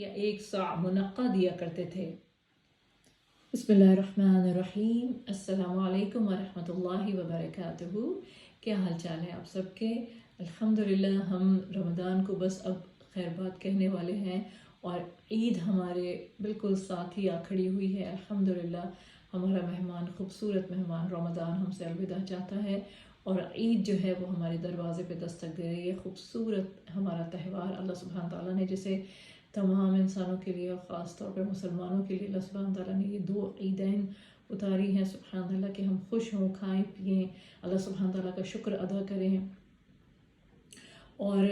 یا 1 صاع منقع دیا کرتے تھے۔ بسم اللہ الرحمن الرحیم۔ السلام علیکم ورحمۃ اللہ وبرکاتہ۔ کیا حال چال ہے آپ سب کے؟ الحمدللہ ہم رمضان کو بس اب خیر بات کہنے والے ہیں اور عید ہمارے بالکل ساتھ ہی آ کھڑی ہوئی ہے۔ الحمدللہ ہمارا مہمان، خوبصورت مہمان رمضان ہم سے الوداع چاہتا ہے اور عید جو ہے وہ ہمارے دروازے پہ دستک دے رہی ہے۔ خوبصورت ہمارا تہوار اللہ سبحانہ تعالیٰ نے جسے تمام انسانوں کے لیے اور خاص طور پر مسلمانوں کے لیے اللہ سبحانہ تعالیٰ نے یہ 2 عیدین اتاری ہیں، سبحان اللہ، کہ ہم خوش ہوں، کھائیں پئیں، اللہ سبحانہ تعالیٰ کا شکر ادا کریں۔ اور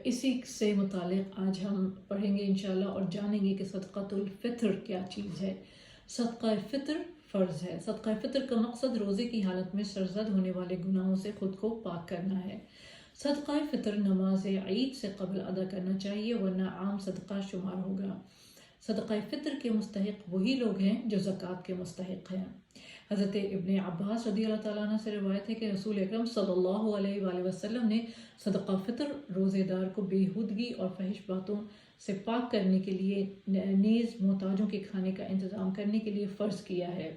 اسی سے متعلق آج ہم پڑھیں گے انشاءاللہ اور جانیں گے کہ صدقۃ الفطر کیا چیز ہے۔ صدقہ فطر فرض ہے۔ صدقہ فطر کا مقصد روزے کی حالت میں سرزد ہونے والے گناہوں سے خود کو پاک کرنا ہے۔ صدقہ فطر نماز عید سے قبل ادا کرنا چاہیے ورنہ عام صدقہ شمار ہوگا۔ صدقہ فطر کے مستحق وہی لوگ ہیں جو زکوٰۃ کے مستحق ہیں۔ حضرت ابن عباس رضی اللہ تعالیٰ عنہ سے روایت ہے کہ رسول اکرم صلی اللہ علیہ وآلہ وسلم نے صدقہ فطر روزے دار کو بےہودگی اور فحش باتوں سے پاک کرنے کے لیے نیز محتاجوں کے کھانے کا انتظام کرنے کے لیے فرض کیا ہے۔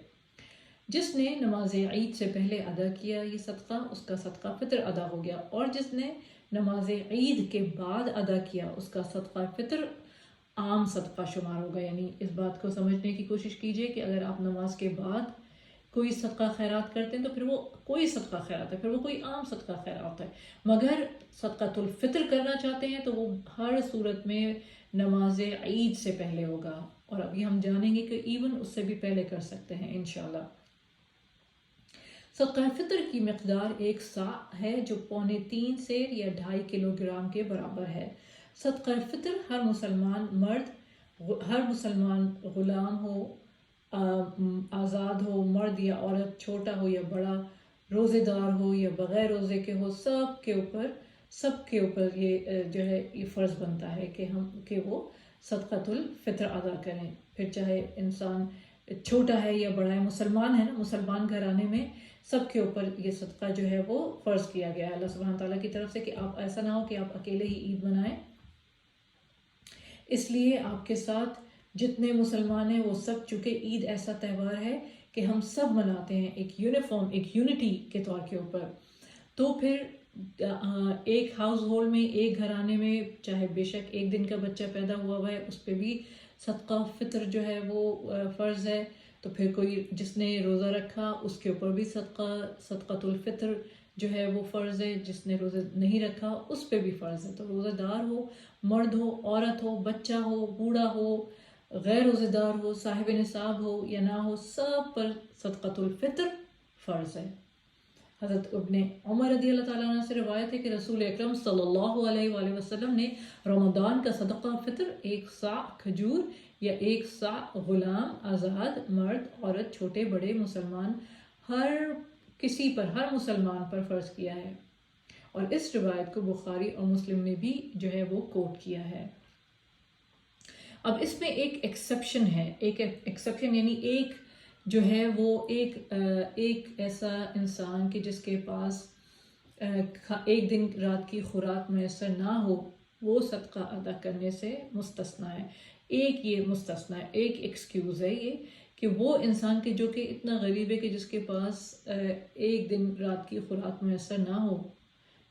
جس نے نماز عید سے پہلے ادا کیا یہ صدقہ، اس کا صدقہ فطر ادا ہو گیا، اور جس نے نماز عید کے بعد ادا کیا اس کا صدقہ فطر عام صدقہ شمار ہوگا۔ یعنی اس بات کو سمجھنے کی کوشش کیجئے کہ اگر آپ نماز کے بعد کوئی صدقہ خیرات کرتے ہیں تو پھر وہ کوئی صدقہ خیرات ہے، پھر وہ کوئی عام صدقہ خیرات ہے، مگر صدقۃ الفطر کرنا چاہتے ہیں تو وہ ہر صورت میں نماز عید سے پہلے ہوگا، اور ابھی ہم جانیں گے کہ ایون اس سے بھی پہلے کر سکتے ہیں انشاءاللہ۔ صدقہ فطر کی مقدار 1 صاع ہے جو 3.25 سیر یا 2.5 کلو گرام کے برابر ہے۔ صدقہ فطر ہر مسلمان مرد، ہر مسلمان غلام ہو، آزاد ہو، مرد یا عورت، چھوٹا ہو یا بڑا، روزے دار ہو یا بغیر روزے کے ہو، سب کے اوپر یہ جو ہے یہ فرض بنتا ہے کہ وہ صدقۃ الفطر ادا کریں، پھر چاہے انسان چھوٹا ہے یا بڑا ہے، مسلمان ہے نا، مسلمان گھرانے میں سب کے اوپر یہ صدقہ جو ہے وہ فرض کیا گیا ہے اللہ سبحانہ تعالیٰ کی طرف سے کہ آپ ایسا نہ ہو کہ آپ اکیلے ہی عید منائیں۔ اس لیے آپ کے ساتھ جتنے مسلمان ہیں وہ سب، چونکہ عید ایسا تہوار ہے کہ ہم سب مناتے ہیں ایک یونیفارم، ایک یونٹی کے طور کے اوپر، تو پھر ایک ہاؤس ہولڈ میں، ایک گھرانے میں، چاہے بے شک ایک دن کا بچہ پیدا ہوا ہے اس پہ بھی صدقہ فطر جو ہے وہ فرض ہے، تو پھر کوئی جس نے روزہ رکھا اس کے اوپر بھی صدقۃ الفطر جو ہے وہ فرض ہے، جس نے روزہ نہیں رکھا اس پہ بھی فرض ہے۔ تو روزہ دار ہو، مرد ہو، عورت ہو، بچہ ہو، بوڑھا ہو، غیر روزہ دار ہو، صاحب نصاب ہو یا نہ ہو، سب پر صدقۃ الفطر فرض ہے۔ حضرت ابن عمر رضی اللہ تعالیٰ عنہ سے روایت ہے کہ رسول اکرم صلی اللہ علیہ وآلہ وسلم نے رمضان کا صدقہ فطر 1 صاع کھجور یا 1 صاع غلام، آزاد، مرد، عورت، چھوٹے بڑے مسلمان، ہر مسلمان پر فرض کیا ہے، اور اس روایت کو بخاری اور مسلم نے بھی جو ہے وہ کوٹ کیا ہے۔ اب اس میں ایک ایکسیپشن ہے، یعنی ایک جو ہے وہ ایک ایسا انسان کہ جس کے پاس ایک دن رات کی خوراک میسر نہ ہو، وہ صدقہ ادا کرنے سے مستثنیٰ ہے۔ ایک یہ مستثنیٰ ہے، ایک ایکسکیوز ہے یہ کہ وہ انسان کے جو کہ اتنا غریب ہے کہ جس کے پاس ایک دن رات کی خوراک میسر نہ ہو،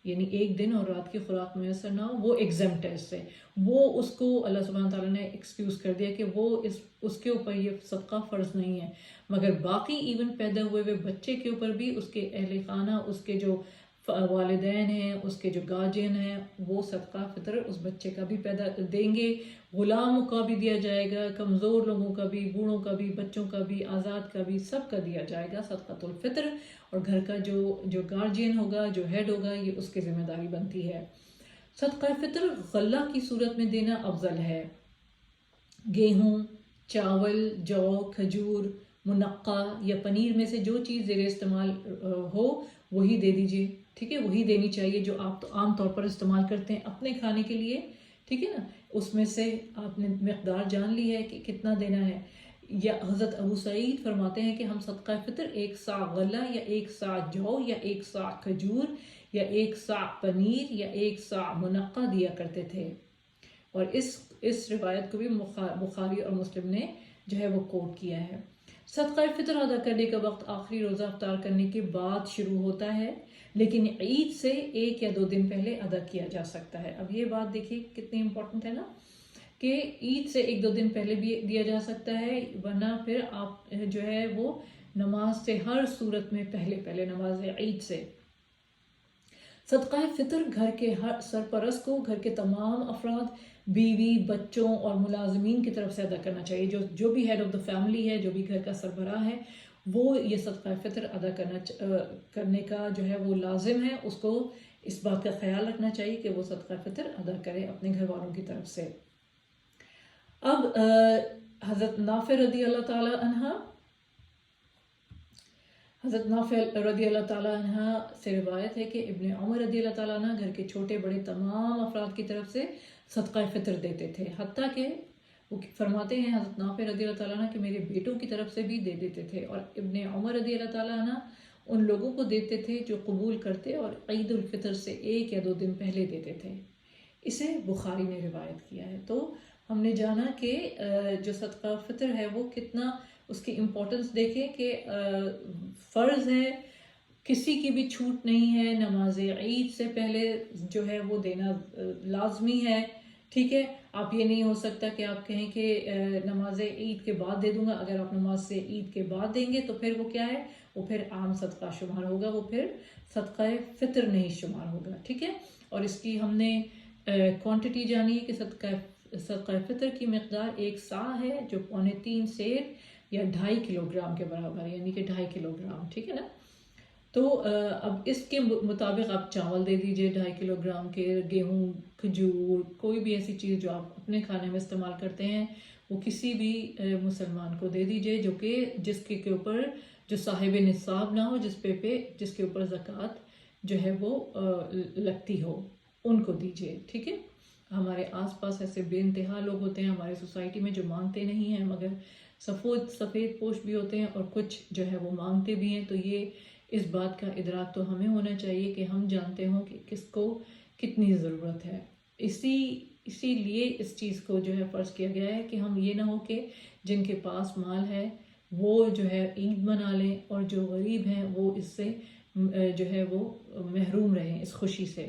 یعنی ایک دن اور رات کی خوراک میسر نہ ہو، وہ ایگزمپٹ ہے اس سے، وہ اس کو اللہ سبحانہ تعالیٰ نے ایکسکیوز کر دیا کہ وہ اس کے اوپر یہ صدقہ فرض نہیں ہے، مگر باقی ایون پیدا ہوئے بچے کے اوپر بھی، اس کے اہل خانہ، اس کے جو والدین ہیں، اس کے جو گارجین ہیں، وہ صدقہ فطر اس بچے کا بھی دیں گے، غلاموں کا بھی دیا جائے گا، کمزور لوگوں کا بھی، بوڑھوں کا بھی، بچوں کا بھی، آزاد کا بھی، سب کا دیا جائے گا صدقۃ الفطر، اور گھر کا جو گارجین ہوگا، جو ہیڈ ہوگا، یہ اس کی ذمہ داری بنتی ہے۔ صدقہ فطر غلہ کی صورت میں دینا افضل ہے۔ گیہوں، چاول، جو، کھجور، منقع یا پنیر میں سے جو چیز زیر استعمال ہو وہی دے دیجیے، ٹھیک ہے، وہی دینی چاہیے جو آپ عام طور پر استعمال کرتے ہیں اپنے کھانے کے لیے، ٹھیک ہے نا، اس میں سے آپ نے مقدار جان لی ہے کہ کتنا دینا ہے۔ یا حضرت ابو سعید فرماتے ہیں کہ ہم صدقہ فطر 1 صاع غلہ یا 1 صاع جو یا 1 صاع کھجور یا 1 صاع پنیر یا 1 صاع منقع دیا کرتے تھے، اور اس روایت کو بھی بخاری اور مسلم نے جو ہے وہ کوٹ کیا ہے۔ صدقہ فطر ادا کرنے کا وقت آخری روزہ افطار کرنے کے بعد شروع ہوتا ہے، لیکن عید سے 1 یا 2 دن پہلے ادا کیا جا سکتا ہے۔ اب یہ بات دیکھیے کتنی امپورٹنٹ ہے نا، کہ عید سے 1-2 دن پہلے بھی دیا جا سکتا ہے، ورنہ پھر آپ جو ہے وہ نماز سے ہر صورت میں پہلے نماز عید سے صدقہ فطر گھر کے ہر سرپرست کو گھر کے تمام افراد، بیوی، بچوں اور ملازمین کی طرف سے ادا کرنا چاہیے۔ جو بھی ہیڈ آف دا فیملی ہے، جو بھی گھر کا سربراہ ہے، وہ یہ صدقہ فطر ادا کرنے کا جو ہے وہ لازم ہے، اس کو اس بات کا خیال رکھنا چاہیے کہ وہ صدقہ فطر ادا کرے اپنے گھر والوں کی طرف سے۔ اب حضرت نافع رضی اللہ تعالی عنہ سے روایت ہے کہ ابن عمر رضی اللہ تعالیٰ عنہ گھر کے چھوٹے بڑے تمام افراد کی طرف سے صدقہ فطر دیتے تھے، حتیٰ کہ وہ فرماتے ہیں حضرت نافع رضی اللہ تعالیٰ عنہ کہ میرے بیٹوں کی طرف سے بھی دے دیتے تھے، اور ابن عمر رضی اللہ تعالیٰ عنہ ان لوگوں کو دیتے تھے جو قبول کرتے اور عید الفطر سے 1 یا 2 دن پہلے دیتے تھے۔ اسے بخاری نے روایت کیا ہے۔ تو ہم نے جانا کہ جو صدقہ فطر ہے وہ کتنا، اس کی امپورٹنس دیکھیں کہ فرض ہے، کسی کی بھی چھوٹ نہیں ہے، نماز عید سے پہلے جو ہے وہ دینا لازمی ہے، ٹھیک ہے۔ آپ یہ نہیں ہو سکتا کہ آپ کہیں کہ نماز عید کے بعد دے دوں گا، اگر آپ نماز سے عید کے بعد دیں گے تو پھر وہ کیا ہے، وہ پھر عام صدقہ شمار ہوگا، وہ پھر صدقہ فطر نہیں شمار ہوگا، ٹھیک ہے۔ اور اس کی ہم نے کوانٹٹی جانی ہے کہ صدقہ فطر کی مقدار 1 صاع ہے، جو 3.25 سیر یا 2.5 کلو گرام کے برابر ہے، یعنی کہ 2.5 کلو گرام، ٹھیک ہے نا۔ تو اب اس کے مطابق آپ چاول دے دیجئے 2.5 کلو گرام کے، گیہوں، کھجور، کوئی بھی ایسی چیز جو آپ اپنے کھانے میں استعمال کرتے ہیں وہ کسی بھی مسلمان کو دے دیجئے جس کے اوپر جو صاحب نصاب نہ ہو، جس کے اوپر زکوٰۃ جو ہے وہ لگتی ہو، ان کو دیجئے، ٹھیک ہے۔ ہمارے آس پاس ایسے بے انتہا لوگ ہوتے ہیں ہمارے سوسائٹی میں جو مانگتے نہیں ہیں، مگر سفید پوش بھی ہوتے ہیں اور کچھ جو ہے وہ مانگتے بھی ہیں۔ تو یہ اس بات کا ادراک تو ہمیں ہونا چاہیے کہ ہم جانتے ہوں کہ کس کو کتنی ضرورت ہے۔ اسی لیے اس چیز کو جو ہے فرض کیا گیا ہے کہ ہم یہ نہ ہو کہ جن کے پاس مال ہے وہ جو ہے عید منا لیں اور جو غریب ہیں وہ اس سے جو ہے وہ محروم رہیں اس خوشی سے۔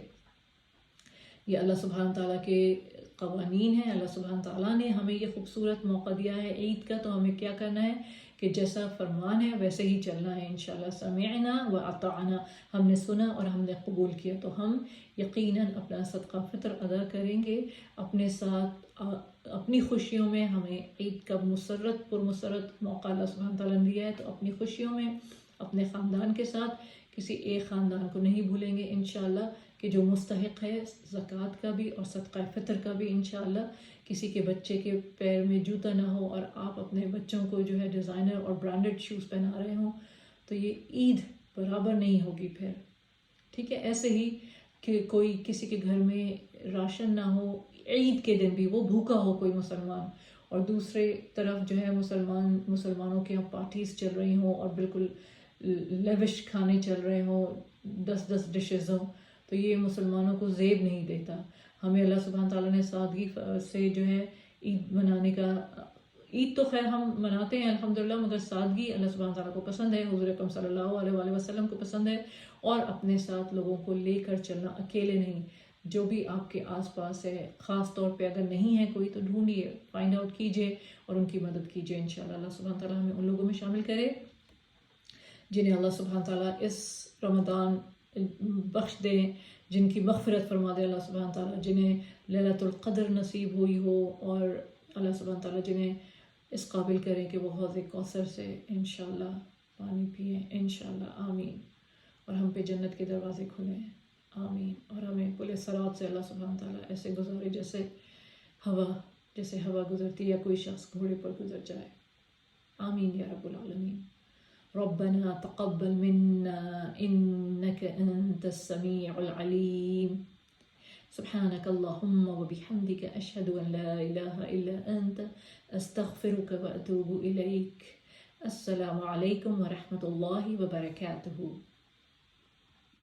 یہ اللہ سبحانہ تعالیٰ کے قوانین ہیں، اللہ سبحانہ تعالیٰ نے ہمیں یہ خوبصورت موقع دیا ہے عید کا، تو ہمیں کیا کرنا ہے کہ جیسا فرمان ہے ویسے ہی چلنا ہے انشاءاللہ۔ سمعنا و اطعنا، ہم نے سنا اور ہم نے قبول کیا، تو ہم یقیناً اپنا صدقہ فطر ادا کریں گے اپنے ساتھ، اپنی خوشیوں میں۔ ہمیں عید کا پرمسرت موقع اللہ سبحانہ تعالیٰ نے دیا ہے، تو اپنی خوشیوں میں اپنے خاندان کے ساتھ کسی ایک خاندان کو نہیں بھولیں گے انشاءاللہ، کہ جو مستحق ہے زکوٰۃ کا بھی اور صدقہ فطر کا بھی انشاءاللہ۔ کسی کے بچے کے پیر میں جوتا نہ ہو اور آپ اپنے بچوں کو جو ہے ڈیزائنر اور برانڈڈ شوز پہنا رہے ہوں، تو یہ عید برابر نہیں ہوگی پھر، ٹھیک ہے۔ ایسے ہی کہ کوئی کسی کے گھر میں راشن نہ ہو عید کے دن بھی، وہ بھوکا ہو کوئی مسلمان، اور دوسرے طرف جو ہے مسلمانوں کے یہاں پارٹیز چل رہی ہوں اور بالکل لیوش کھانے چل رہے ہوں، 10 ڈشز ہوں، تو یہ مسلمانوں کو زیب نہیں دیتا۔ ہمیں اللہ سبحانہ تعالیٰ نے سادگی سے جو ہے عید منانے کا، عید تو خیر ہم مناتے ہیں الحمدللہ، مگر سادگی اللہ سبحانہ تعالیٰ کو پسند ہے، حضور اکرم صلی اللہ علیہ وآلہ وسلم کو پسند ہے، اور اپنے ساتھ لوگوں کو لے کر چلنا، اکیلے نہیں۔ جو بھی آپ کے آس پاس ہے، خاص طور پہ اگر نہیں ہے کوئی تو ڈھونڈیے، فائنڈ آؤٹ کیجیے اور ان کی مدد کیجیے انشاءاللہ۔ اللہ سبحانہ تعالیٰ ہمیں ان لوگوں میں شامل کرے جنہیں اللہ سبحانہ تعالیٰ اس رمضان بخش دے، جن کی مغفرت فرما دے اللہ سبحانہ تعالیٰ، جنہیں لیلۃ القدر نصیب ہوئی ہو، اور اللہ سبحانہ تعالیٰ جنہیں اس قابل کریں کہ وہ حوض کوثر سے انشاءاللہ پانی پئیں انشاءاللہ، آمین۔ اور ہم پہ جنت کے دروازے کھلیں، آمین۔ اور ہمیں پل صراط سے اللہ سبحانہ تعالیٰ ایسے گزارے جیسے ہوا گزرتی یا کوئی شخص گھوڑے پر گزر جائے، آمین یا رب العالمین۔ ربنا تقبل منا إنك أنت السميع العليم، سبحانك اللهم وبحمدك أشهد أن لا إله إلا أنت أستغفرك وأتوب إليك۔ السلام عليكم ورحمة الله وبركاته۔